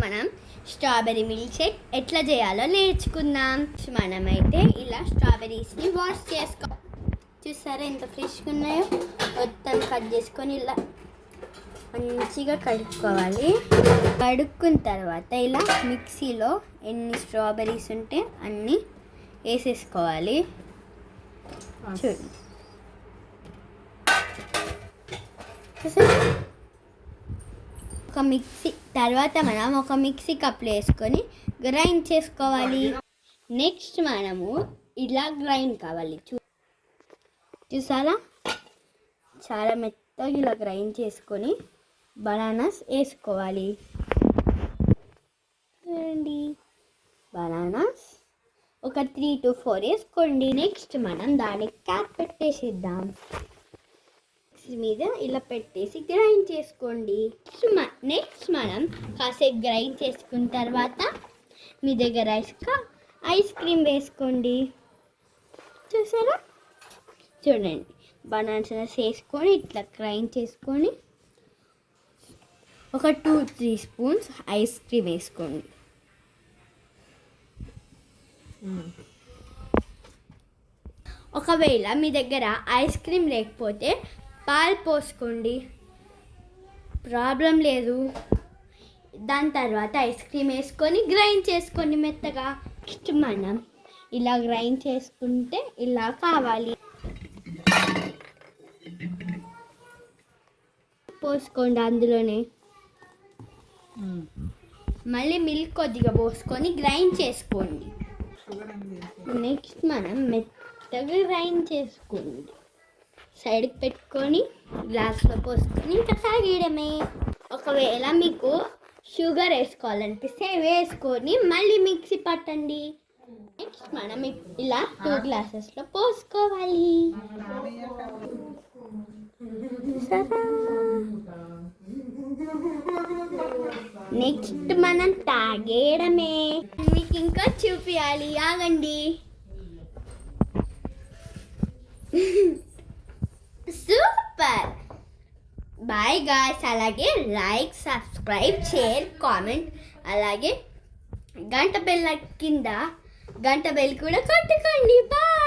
మనం strawberry milk shake ఎట్లా చేయాలో నేర్చుకుందాం. మనమైతే ఇలా స్ట్రాబెర్రీస్ని వాష్ చూసారా ఎంత ఫ్రెష్గా ఉన్నాయో. మొత్తం కట్ చేసుకొని ఇలా మంచిగా కడుక్కోవాలి. కడుక్కున్న తర్వాత ఇలా మిక్సీలో ఎన్ని స్ట్రాబెర్రీస్ ఉంటే అన్నీ వేసేసుకోవాలి. చూడండి మనం ఒక మిక్సీ కప్లో వేసుకొని గ్రైండ్ చేసుకోవాలి. నెక్స్ట్ మనము ఇలా గ్రైండ్ కావాలి. చూసారా చాలా మెత్తగా ఇలా గ్రైండ్ చేసుకొని బనానాస్ వేసుకోవాలి. చూడండి బనానాస్ ఒక 3 to 4 వేసుకోండి. నెక్స్ట్ మనం దానికి క్యాప్ పెట్టేసిద్దాం. మీద ఇలా పెట్టేసి గ్రైండ్ చేసుకోండి. నెక్స్ట్ మనం కాసేపు గ్రైండ్ చేసుకున్న తర్వాత మీ దగ్గర ఐస్ క్రీమ్ వేసుకోండి. చూసారా చూడండి బనానాస్ వేసుకొని ఇట్లా గ్రైండ్ చేసుకొని ఒక 2-3 స్పూన్స్ ఐస్ క్రీమ్ వేసుకోండి. ఒకవేళ మీ దగ్గర ఐస్ క్రీమ్ లేకపోతే పాలు పోసుకోండి, ప్రాబ్లం లేదు. దాని తర్వాత ఐస్ క్రీమ్ వేసుకొని గ్రైండ్ చేసుకోండి మెత్తగా. మనం ఇలా గ్రైండ్ చేసుకుంటే ఇలా కావాలి. పోసుకోండి అందులోనే. మళ్ళీ మిల్క్ కొద్దిగా పోసుకొని గ్రైండ్ చేసుకోండి. నెక్స్ట్ మనం మెత్తగా గ్రైండ్ చేసుకోండి. సైడ్కి పెట్టుకొని గ్లాస్లో పోసుకొని ఇంకా తాగేయడమే. ఒకవేళ మీకు షుగర్ వేసుకోవాలనిపిస్తే వేసుకొని మళ్ళీ మిక్సీ పట్టండి. నెక్స్ట్ మనం ఇలా 2 గ్లాసెస్లో పోసుకోవాలి. నెక్స్ట్ మనం తాగేయడమే. మీకు ఇంకా చూపించాలి, ఆగండి. సూపర్. Bye guys. అలాగే లైక్, సబ్స్క్రైబ్, షేర్, కామెంట్, అలాగే గంట బెల్ కింద గంట బెల్ కూడా కొట్టుకోండి. బాయ్.